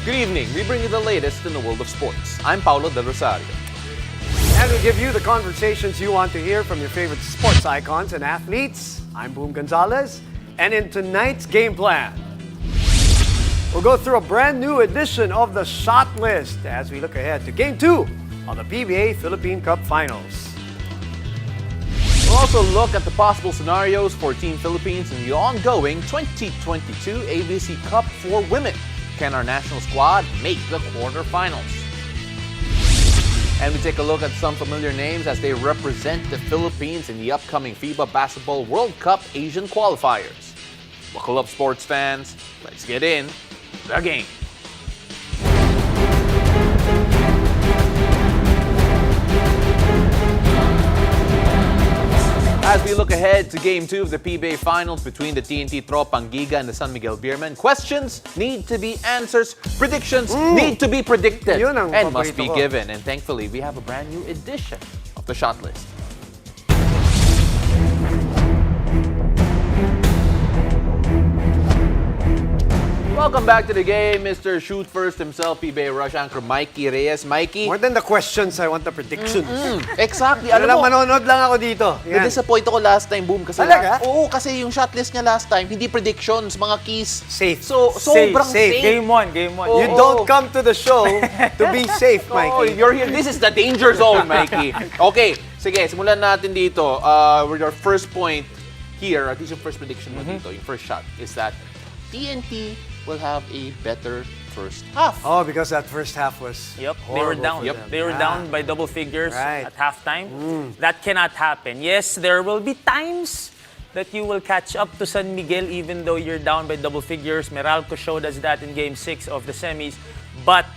Good evening. We bring you the latest in the world of sports. I'm Paulo Del Rosario. And we give you the conversations you want to hear from your favorite sports icons and athletes. I'm Boom Gonzalez. And in tonight's game plan, we'll go through a brand new edition of the Shot List as we look ahead to Game 2 of the PBA Philippine Cup Finals. We'll also look at the possible scenarios for Team Philippines in the ongoing 2022 ABC Cup for Women. Can our national squad make the quarterfinals? And we take a look at some familiar names as they represent the Philippines in the upcoming FIBA Basketball World Cup Asian qualifiers. Buckle up, sports fans. Let's get in the game. As we look ahead to Game 2 of the PBA Finals between the TNT Tropang Giga and the San Miguel Beermen, questions need to be answers, predictions need to be predicted, Yun ang and must be paborito ko. given. And thankfully, we have a brand new edition of the Shot List. Welcome back to the game, Mr. Shoot First himself, PBA Rush anchor Mikey Reyes. Mikey, More than the questions, I want the predictions. exactly. Ano lang, Alam mo, manonood lang ako dito. Yan. na-disappoint ako last time, Boom. Kasi Talaga? Oo, kasi yung shot list niya last time, hindi predictions, mga keys. Safe. So, Safe, sobrang safe. safe. Game 1. You Oo. don't come to the show to be safe, Oh, Mikey. you're here. This is the danger zone, Mikey. Okay, sige, simulan natin dito. With your first point here, at least yung first prediction mo dito, yung first shot, is that TNT will have a better first half. Oh, because that first half was Yep, they were horrible down. for them. They were Yeah. down by double figures Right. at halftime. That cannot happen. Yes, there will be times that you will catch up to San Miguel even though you're down by double figures. Meralco showed us that in Game 6 of the semis. But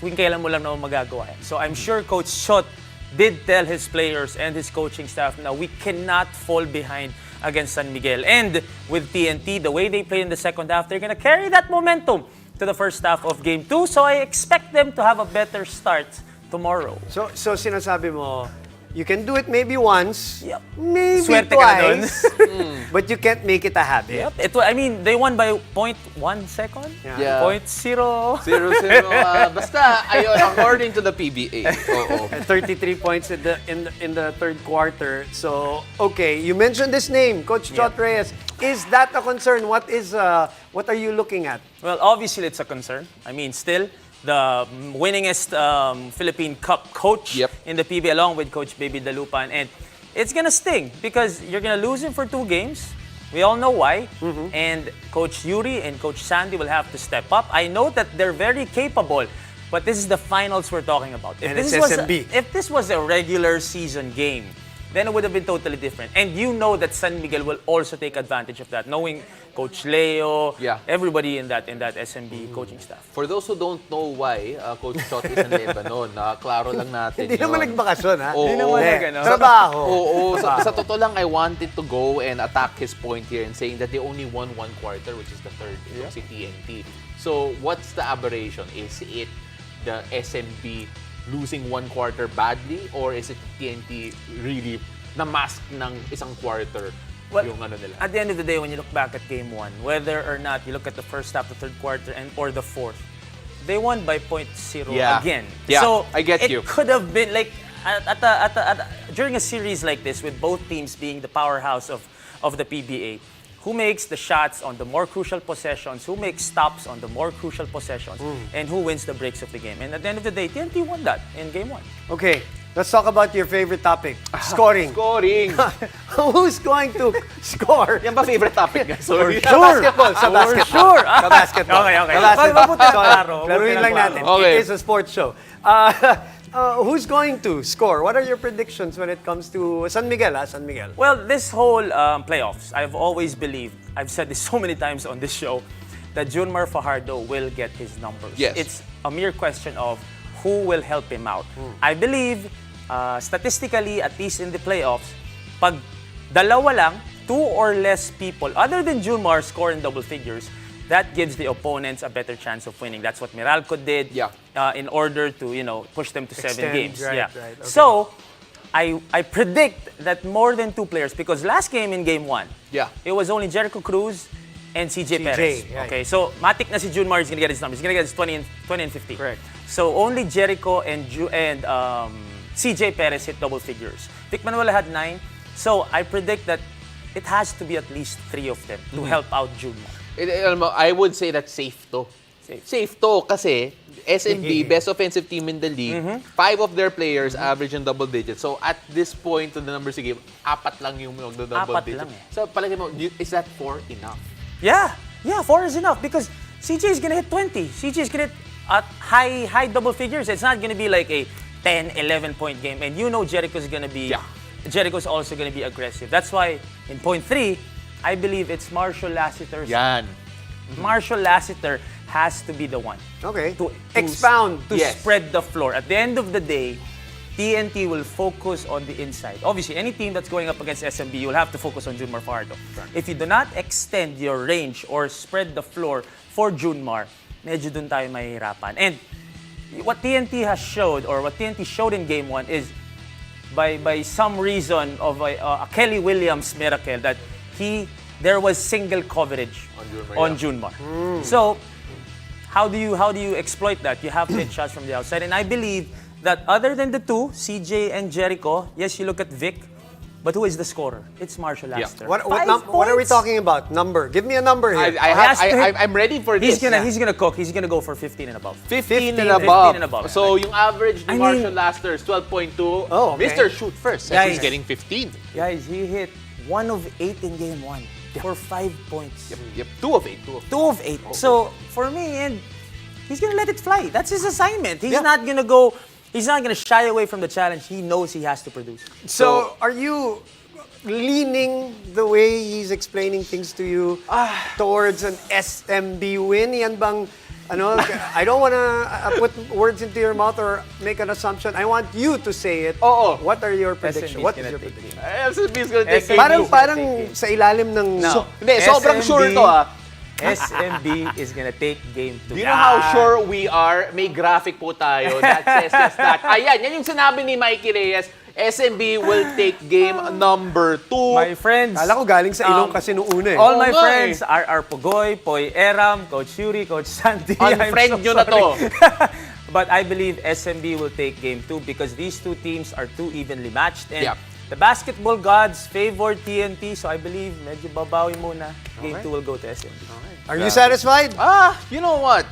kung kailan mo lang naman magagawa yan. So I'm sure Coach Shot did tell his players and his coaching staff na we cannot fall behind against San Miguel. And with TNT, the way they play in the second half, they're gonna carry that momentum to the first half of Game 2. So I expect them to have a better start tomorrow. So sinasabi mo, you can do it maybe once, Yep. maybe Swerte ka na dun. twice, but you can't make it a habit. Yep. I mean, they won by 0.1 second? Yeah. 0.0. 0-0. Basta, ayun, according to the PBA. Oo. 33 points in the third quarter. So, okay, you mentioned this name, Coach Chot Reyes. Is that a concern? What are you looking at? Well, obviously it's a concern. I mean, still, the winningest Philippine Cup coach Yep. in the PBA along with Coach Baby Dalupan. And it's gonna sting because you're gonna lose him for 2 games. We all know why. And Coach Yuri and Coach Sandy will have to step up. I know that they're very capable, but this is the finals we're talking about. And this it's was SMB. if this was a regular season game, then it would have been totally different. And you know that San Miguel will also take advantage of that, knowing Coach Leo, Yeah. everybody in that SMB coaching staff. For those who don't know why Coach Shot is in Lebanon, klaro lang natin Hindi yun. naman nagbakasyon, ha? Oo. Hindi naman nag-ano. Trabaho. Oo, sa totoo lang, I wanted to go and attack his point here and saying that they only won 1 quarter, which is the third, si TNT. So, what's the aberration? Is it the SMB losing 1 quarter badly, or is it TNT really na-mask ng isang quarter Well, yung ano nila? At the end of the day, when you look back at Game 1, whether or not you look at the first half, the third quarter, or the fourth, they won by 0.0 Yeah. again. Yeah, So I get you. It could have been like during a series like this, with both teams being the powerhouse of the PBA. Who makes the shots on the more crucial possessions, who makes stops on the more crucial possessions, and who wins the breaks of the game. And at the end of the day, TNT won that in Game 1. Okay, let's talk about your favorite topic, scoring. Scoring! Who's going to score? Yan ba favorite topic, guys? Sorry. Sa basketball. Sa basketball. Okay. Sa basketball. Mabuti na klaro. Laruin lang natin. Okay. It is a sports show. Who's going to score? What are your predictions when it comes to San Miguel? San Miguel. Well, this whole playoffs, I've always believed, I've said this so many times on this show, that Junmar Fajardo will get his numbers. Yes. It's a mere question of who will help him out. I believe, statistically, at least in the playoffs, pag dalawa lang, 2 or less people, other than Junmar, score in double figures, that gives the opponents a better chance of winning. That's what Meralco did in order to, push them to 7 games. Right, okay. So, I predict that more than 2 players, because last game in Game 1, it was only Jericho Cruz and CJ Perez. yeah. Okay, so matik na si Junmar is gonna get his numbers. He's gonna get his 20 and 50. Correct. So only Jericho and CJ Perez hit double figures. Vic Manuel had 9. So I predict that it has to be at least 3 of them to help out Junmar. I would say that's safe to. Safe. Safe to kasi SMB, best offensive team in the league, 5 of their players average in double digits. So at this point in the numbers game, 4 lang yung double Apat digits. lang eh. So palagi mo, is that 4 enough? Yeah, 4 is enough because CJ is gonna hit 20. CJ is gonna hit at high double figures. It's not gonna be like a 10, 11 point game. And you know Jericho's gonna be Jericho's also gonna be aggressive. That's why in point 3, I believe it's Marshall Lassiter's. Yan. Marshall Lassiter has to be the one. Okay. To Expound. To spread the floor. At the end of the day, TNT will focus on the inside. Obviously, any team that's going up against SMB, you'll have to focus on Junmar Fajardo. If you do not extend your range or spread the floor for Junmar, medyo dun tayo mahihirapan. And what TNT has showed, or what TNT showed in Game 1 is by some reason of a Kelly Williams miracle that there was single coverage on Junmar. So, how do you exploit that? You have to hit shots from the outside. And I believe that other than the two, CJ and Jericho, yes, you look at Vic, but who is the scorer? It's Marshall Lassiter. What are we talking about? Number. Give me a number here. I'm ready for this. He's gonna cook. He's gonna go for 15 and above. 15 and above. 15 and above. So yung average ni I mean- Marshall Lassiter is 12.2. Oh, okay. Mr. Shoot first. Guys. He's getting 15. Guys, he hit 1 of 8 in Game 1 for 5 points. Yep. 2 of 8. 2 of 8. So, for me, and he's gonna let it fly. That's his assignment. He's not gonna shy away from the challenge. He knows he has to produce. So, are you leaning the way he's explaining things to you towards an SMB win? Yan bang, I don't want to put words into your mouth or make an assumption. I want you to say it. Oo. What are your predictions? SMB What is is your gonna take prediction? SMB is gonna take SMB. game. Parang sa ilalim ng... Hindi, sobrang sure to SMB is gonna take Game 2. Do you know how sure we are? May graphic po tayo that says just that. Ayan, yan yung sinabi ni Mikey Reyes. SMB will take game number 2. My friends, Kala ko galing sa ilong kasi nung una eh. all my Oo nga friends are Pugoy, Poy Eram, Coach Yuri, Coach Sandy. Unfriend nyo na to. But I believe SMB will take Game 2 because these two teams are too evenly matched. And Yep. the basketball gods favored TNT, so I believe medyo babawi muna. Game 2 will go to SMB. Are you satisfied? You know what?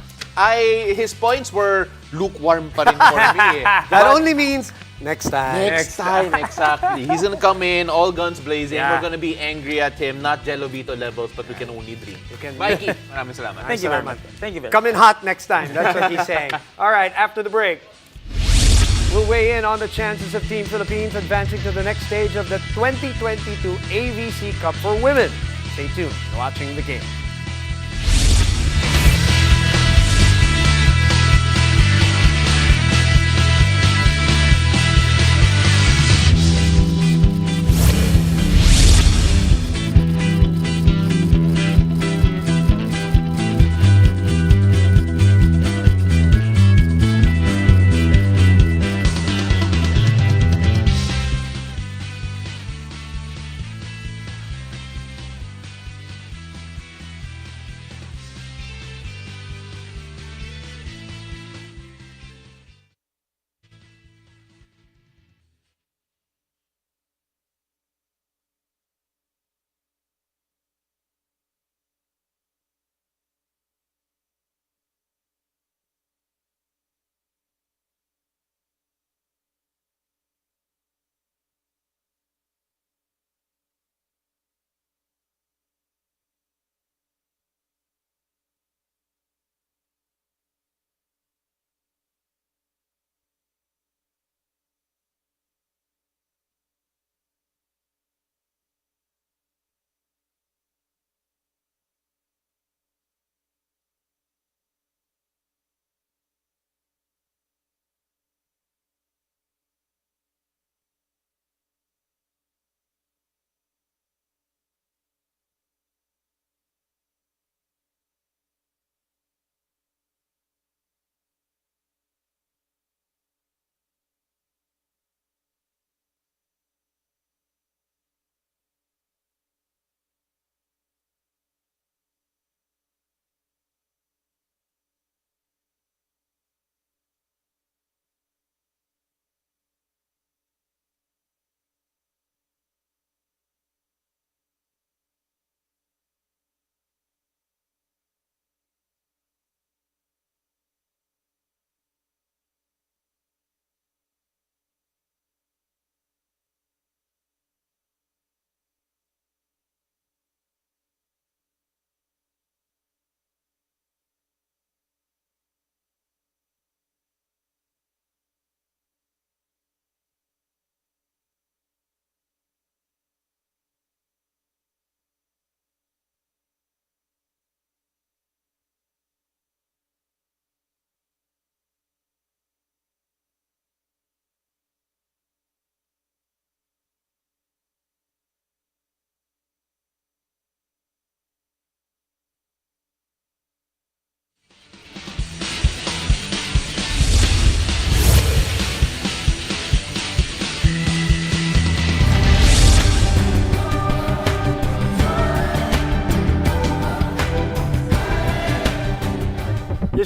His points were lukewarm pa rin for me. That only means next time. Next time, exactly. He's gonna come in, all guns blazing. Yeah. We're gonna be angry at him, not Jello Vito levels, but we can only dream. Mikey, maraming salamat. Thank you very much. Thank you very much. Come in hot next time. That's what he's saying. All right, after the break, we'll weigh in on the chances of Team Philippines advancing to the next stage of the 2022 AVC Cup for Women. Stay tuned. You're watching the game.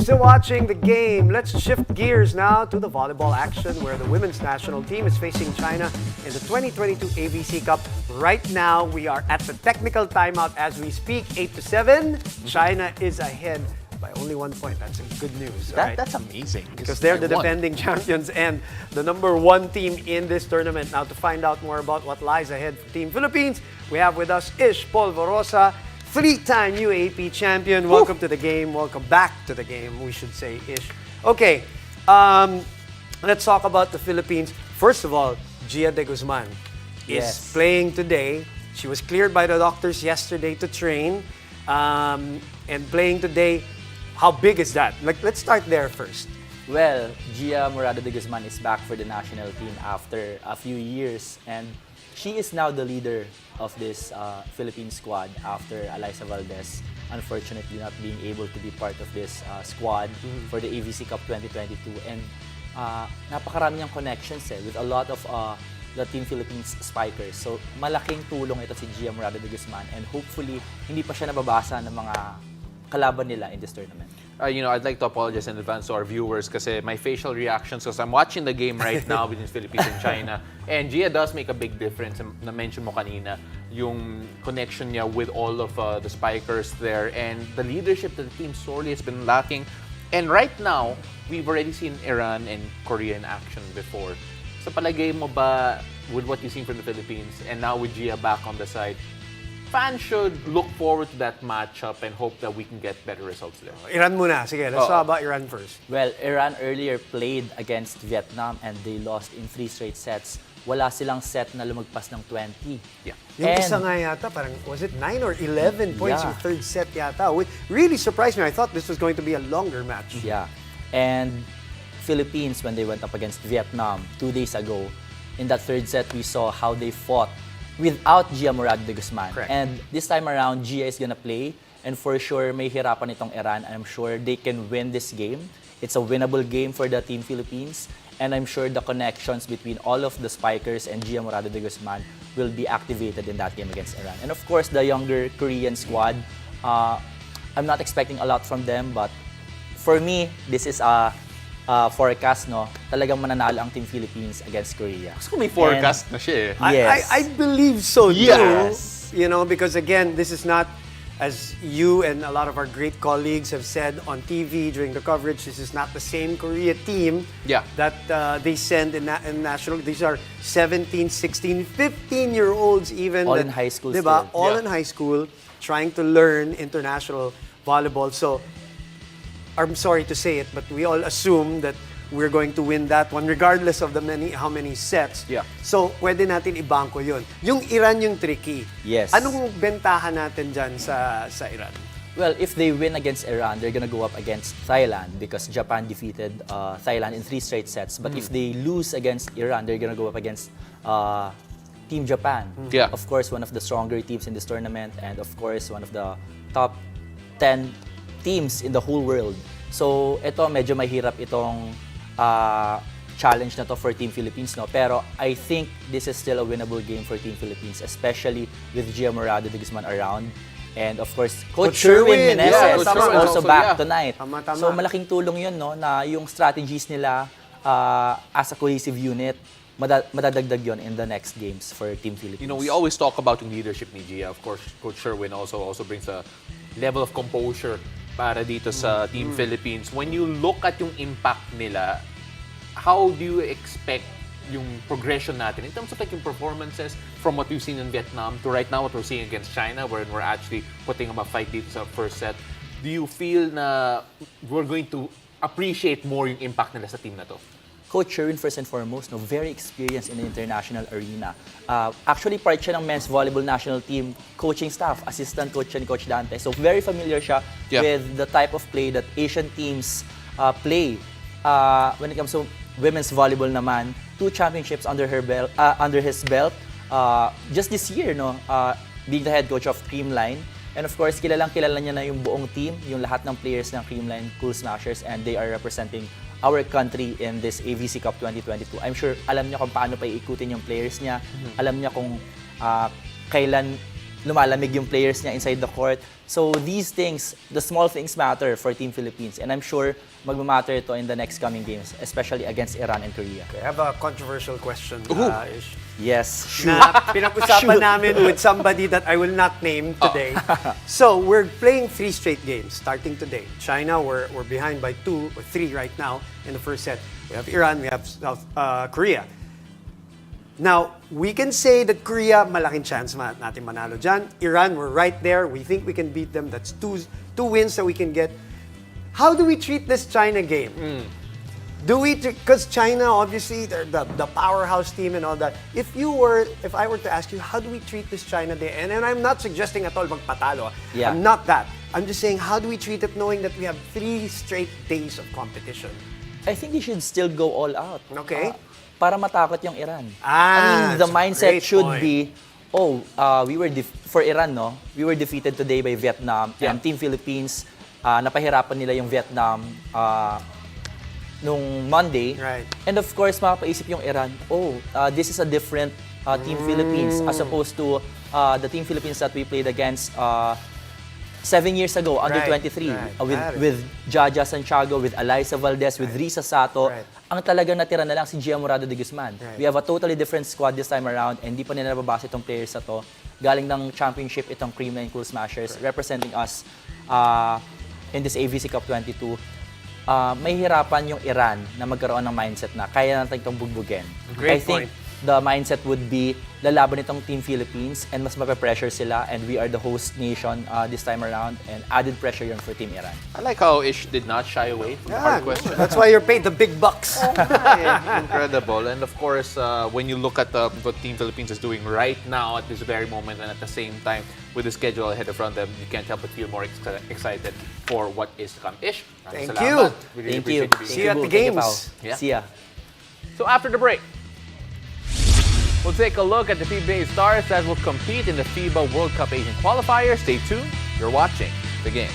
still watching the game. Let's shift gears now to the volleyball action where the women's national team is facing China in the 2022 AVC Cup. Right now, we are at the technical timeout as we speak, 8-7. China is ahead by only 1 point. That's good news. Right? That's amazing. Because they're the defending champions and the #1 team in this tournament. Now, to find out more about what lies ahead for Team Philippines, we have with us Ish Polvorosa, 3-time UAP champion. Welcome to the game. Welcome back to the game, we should say, Ish. Okay, let's talk about the Philippines. First of all, Gia de Guzman is playing today. She was cleared by the doctors yesterday to train and playing today. How big is that? Let's start there first. Well, Gia Morado de Guzman is back for the national team after a few years, and she is now the leader of this Philippine squad after Alyssa Valdez unfortunately not being able to be part of this squad for the AVC Cup 2022. And napakarami niyang connections with a lot of the Team Philippines spikers. So malaking tulong ito si Gia Morado de Guzman, and hopefully hindi pa siya nababasa ng mga kalaban nila in this tournament. I'd like to apologize in advance to our viewers kasi my facial reactions, because I'm watching the game right now between Philippines and China, and Gia does make a big difference. Na-mention mo kanina yung connection niya with all of the spikers there, and the leadership that the team sorely has been lacking. And right now, we've already seen Iran and Korea in action before. Sa palagay mo ba, with what you've seen from the Philippines, and now with Gia back on the side, fans should look forward to that matchup and hope that we can get better results there? Iran muna. Sige, let's talk about Iran first. Well, Iran earlier played against Vietnam and they lost in 3 straight sets. Wala silang set na lumagpas ng 20. Yeah. Yung isa nga yata, parang, was it 9 or 11 points yung third set yata? Which really surprised me. I thought this was going to be a longer match. Yeah. And Philippines, when they went up against Vietnam 2 days ago, in that third set, we saw how they fought without Gia Morado de Guzman. Correct. And this time around, Gia is gonna play, and for sure, may hirapan itong Iran. I'm sure they can win this game. It's a winnable game for the Team Philippines, and I'm sure the connections between all of the spikers and Gia Morado de Guzman will be activated in that game against Iran. And of course, the younger Korean squad, I'm not expecting a lot from them, but for me, this is a forecast, no? Talagang mananalo ang Team Philippines against Korea. So may forecast na siya. Yes. I believe so Yes. too. Because again, this is not, as you and a lot of our great colleagues have said on TV during the coverage, this is not the same Korea team that they send in national. These are 17, 16, 15-year-olds even. All in high school diba? still. All in high school, trying to learn international volleyball. So, I'm sorry to say it, but we all assume that we're going to win that one regardless of how many sets. Yeah. So, pwede natin ibangko yun. Yung Iran yung tricky. Yes. Anong bentahan natin dyan sa Iran? Well, if they win against Iran, they're gonna go up against Thailand because Japan defeated Thailand in 3 straight sets. But if they lose against Iran, they're gonna go up against Team Japan. Yeah. Of course, one of the stronger teams in this tournament, and of course, one of the top 10 teams in the whole world. So, ito medyo mahirap itong challenge na to for Team Philippines, no? Pero I think this is still a winnable game for Team Philippines, especially with Gia Morado de Guzman around. And of course, Coach Sherwin Meneses is also back tonight. Tama. So, malaking tulong yun, no? Na yung strategies nila as a cohesive unit, madadagdag yun in the next games for Team Philippines. We always talk about yung leadership ni Gia. Of course, Coach Sherwin also brings a level of composure para dito sa Team Philippines. When you look at yung impact nila, how do you expect yung progression natin in terms of yung performances from what we've seen in Vietnam to right now what we're seeing against China, where we're actually putting up a fight dito sa first set? Do you feel na we're going to appreciate more yung impact nila sa team na to? Coach Sherwin, first and foremost, very experienced in the international arena. Actually, part siya ng men's volleyball national team coaching staff, assistant coach siya ni Coach Dante. So, very familiar siya with the type of play that Asian teams play. When it comes to women's volleyball naman, 2 championships under his belt. Just this year, being the head coach of Creamline. And of course, kilala niya na yung buong team, yung lahat ng players ng Creamline Cool Smashers, and they are representing our country in this AVC Cup 2022. I'm sure alam niya kung paano pa iikutin yung players niya. Alam niya kung kailan lumalamig yung players niya inside the court. So these things, the small things matter for Team Philippines. And I'm sure magmamatter ito in the next coming games, especially against Iran and Korea. I have a controversial question, Ish. Yes, shoot. Na pinag-usapan namin with somebody that I will not name today. So, we're playing 3 straight games starting today. China, we're behind by 2 or 3 right now in the first set. We have Iran, we have South Korea. Now, we can say that Korea, malaking chance natin manalo dyan. Iran, we're right there. We think we can beat them. That's two wins that we can get. How do we treat this China game? Do we, because China, obviously, they're the powerhouse team and all that. If I were to ask you, how do we treat this China day? And I'm not suggesting at all magpatalo. Yeah. I'm not that. I'm just saying, how do we treat it knowing that we have 3 straight days of competition? I think they should still go all out. Okay. Para matakot yung Iran. Ah, the that's a mindset great should point. be, for Iran, no, we were defeated today by Vietnam. And Team Philippines, napahirapan nila yung Vietnam nung Monday. Right. And of course, mapapaisip yung Iran, this is a different Team Philippines as opposed to the Team Philippines that we played against 7 years ago, under Right, 23, right. with Jaja Santiago, with Eliza Valdez, with Risa Sato. Right. Ang talagang natira na lang si Gia Morado de Guzman. Right. We have a totally different squad this time around and di pa nila nababasa itong players na to. Galing ng championship itong Cream and Cool Smashers, representing us in this AVC Cup 22. May hirapan yung Iran na magkaroon ng mindset na kaya natin itong bugbugin. Great I think point. the mindset would be lalaban itong Team Philippines and mas mape-pressure sila and we are the host nation this time around and added pressure yun for Team Iran. I like how Ish did not shy away from the hard question. That's why you're paid the big bucks. Incredible. And of course, when you look at what Team Philippines is doing right now at this very moment and at the same time with the schedule ahead of them, you can't help but feel more excited for what is to come. Ish, Thank salamat. you. We really Thank you. appreciate being See you at the Thank you, games. Pao. Yeah. See ya. So after the break, we'll take a look at the FIBA stars that will compete in the FIBA World Cup Asian qualifiers. Stay tuned. You're watching the game.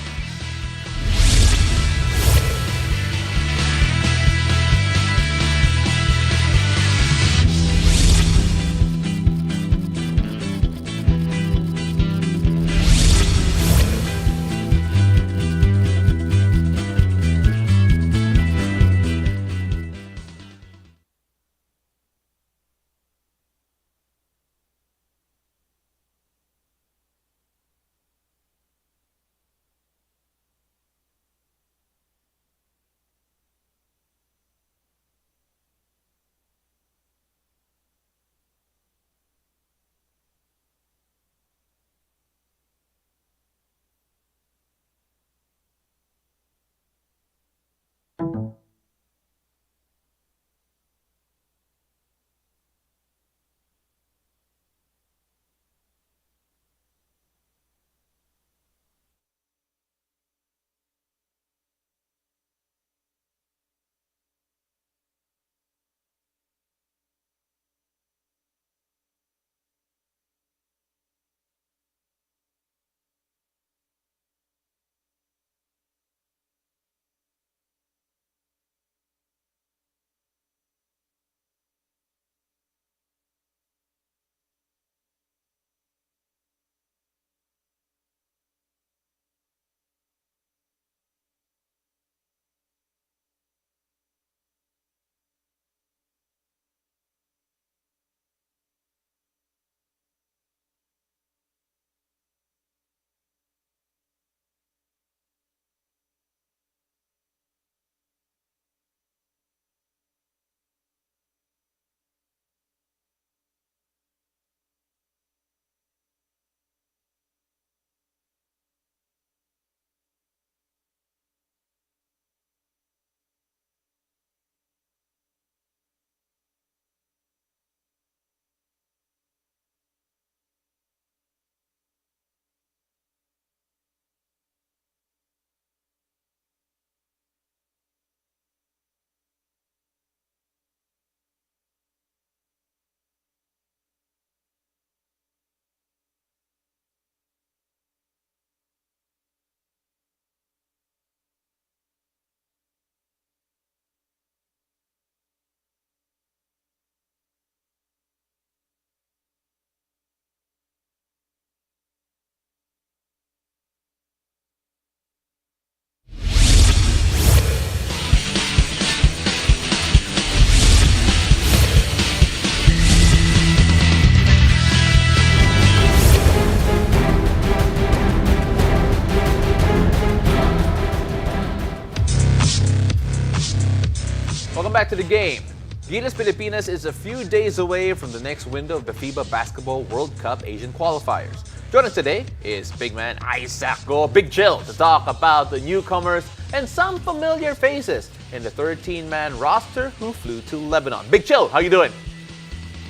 Welcome back to the game. Gilas Pilipinas is a few days away from the next window of the FIBA Basketball World Cup Asian qualifiers. Joining today is big man Isaac Go Big Chill to talk about the newcomers and some familiar faces in the 13-man roster who flew to Lebanon. Big Chill, how you doing?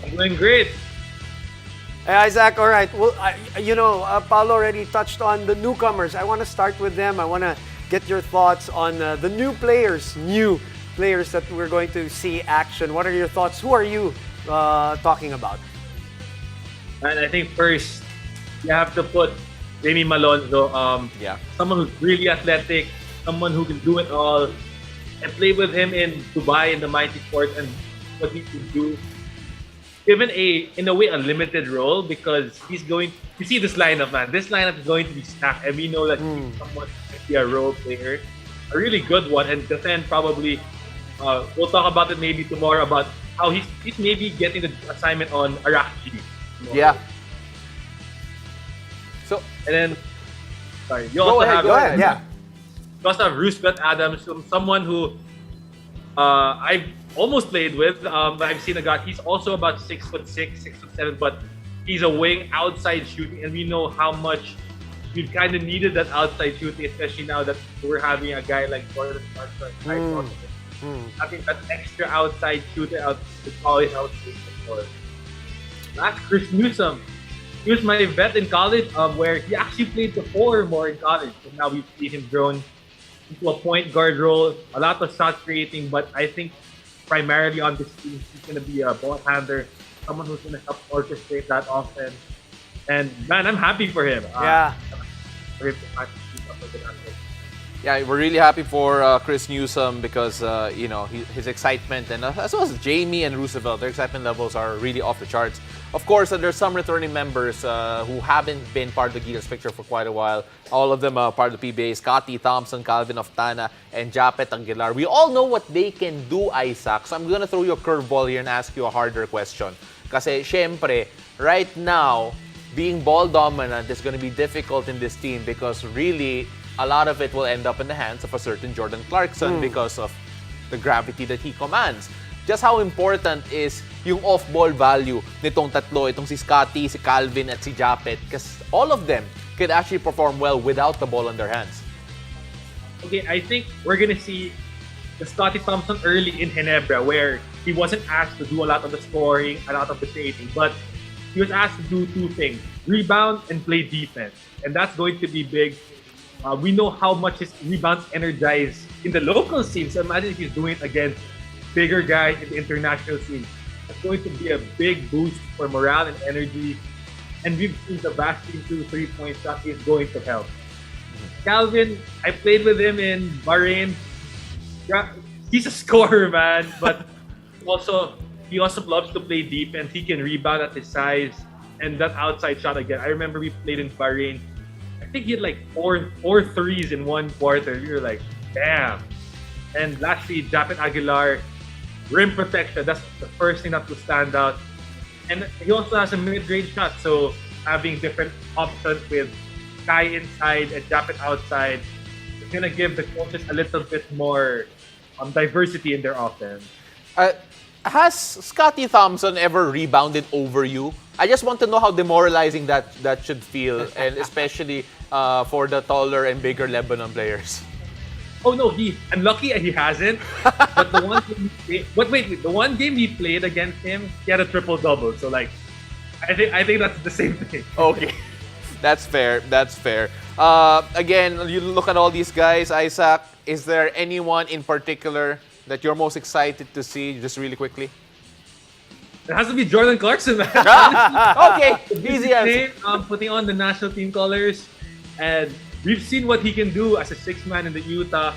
I'm doing great. Hey, Isaac, all right. Well, Paulo already touched on the newcomers. I want to start with them. I want to get your thoughts on the new players that we're going to see action. What are your thoughts? Who are you talking about? And I think first, you have to put Remy Malonzo. Someone who's really athletic, someone who can do it all. I played with him in Dubai in the Mighty Sport, and what he could do, given in a way, a limited role, because he's going. You see this lineup, man. This lineup is going to be stacked, and we know that he's someone who can be a role player, a really good one, and defend probably. We'll talk about it maybe tomorrow about how he's maybe getting the assignment on Iraqi. Yeah. So and then, sorry, you Go also ahead. have Yeah. you also have Roosevelt Adams, someone who I've almost played with. I've seen a guy. He's also about 6'6", 6'7", but he's a wing outside shooting, and we know how much we've kind of needed that outside shooting, especially now that we're having a guy like Jordan Clarkson. I think that extra outside shooter out to probably help for. That's Chris Newsom. He was my vet in college, where he actually played the 4 more in college. So now we've seen him grown into a point guard role, a lot of shot creating, but I think primarily on this team, he's going to be a ball handler, someone who's going to help orchestrate that offense. And man, I'm happy for him. yeah, we're really happy for Chris Newsom because his excitement and as well as Jamie and Roosevelt, their excitement levels are really off the charts. Of course, there's some returning members who haven't been part of the Gilas picture for quite a while. All of them are part of the PBA. Scotty Thompson, Calvin Oftana, and Japet Aguilar. We all know what they can do, Isaac. So I'm gonna throw you a curveball here and ask you a harder question. Kasi, syempre, right now, being ball dominant is gonna be difficult in this team because really, a lot of it will end up in the hands of a certain Jordan Clarkson because of the gravity that he commands. Just how important is yung off-ball value nitong tatlo, itong si Scotty, si Calvin, at si Japet, because all of them could actually perform well without the ball in their hands. Okay, I think we're gonna see the Scotty Thompson early in Ginebra, where he wasn't asked to do a lot of the scoring, a lot of the creating, but he was asked to do 2 things: rebound and play defense, and that's going to be big. We know how much his rebounds energize in the local scene, so imagine if he's doing it against bigger guys in the international scene. It's going to be a big boost for morale and energy. And we've seen the Bastion 2 3-point shot is going to help. Calvin, I played with him in Bahrain. He's a scorer, man, but he also loves to play defense. He can rebound at his size, and that outside shot again. I remember we played in Bahrain. I think he had like four threes in 1 quarter. We were like, damn. And lastly, Japet Aguilar, rim protection. That's the first thing that will stand out. And he also has a mid-range shot. So having different options with Kai inside and Japet outside is going to give the coaches a little bit more diversity in their offense. Has Scotty Thompson ever rebounded over you? I just want to know how demoralizing that should feel, and especially for the taller and bigger Lebanon players. Oh no, I'm lucky he hasn't. But the one game he played against him, he had a triple-double. So like, I think that's the same thing. Okay, that's fair. Again, you look at all these guys, Isaac. Is there anyone in particular that you're most excited to see, just really quickly? It has to be Jordan Clarkson, man. Okay, easy answer. Putting on the national team colors, and we've seen what he can do as a 6-man in the Utah.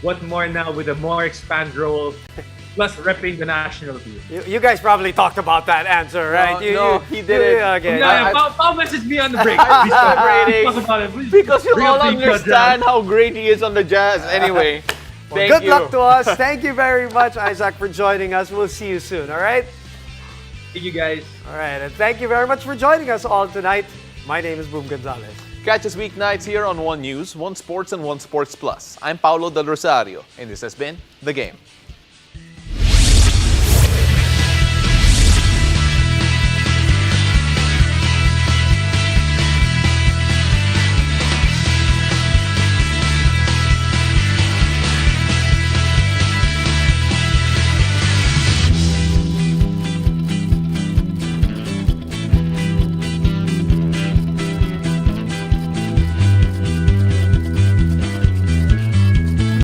What more now with a more expanded role, plus repping the national team. You guys probably talked about that answer, right? No, he did it. Okay. Paul messaged me on the break. I'm celebrating Talk about it. Please because you bring all up the understand how great he is on the Jazz. Anyway, thank Good you. luck to us. Thank you very much, Isaac, for joining us. We'll see you soon, all right? Thank you, guys. All right, and thank you very much for joining us all tonight. My name is Boom Gonzalez. Catch us weeknights here on One News, One Sports, and One Sports Plus. I'm Paulo Del Rosario, and this has been The Game.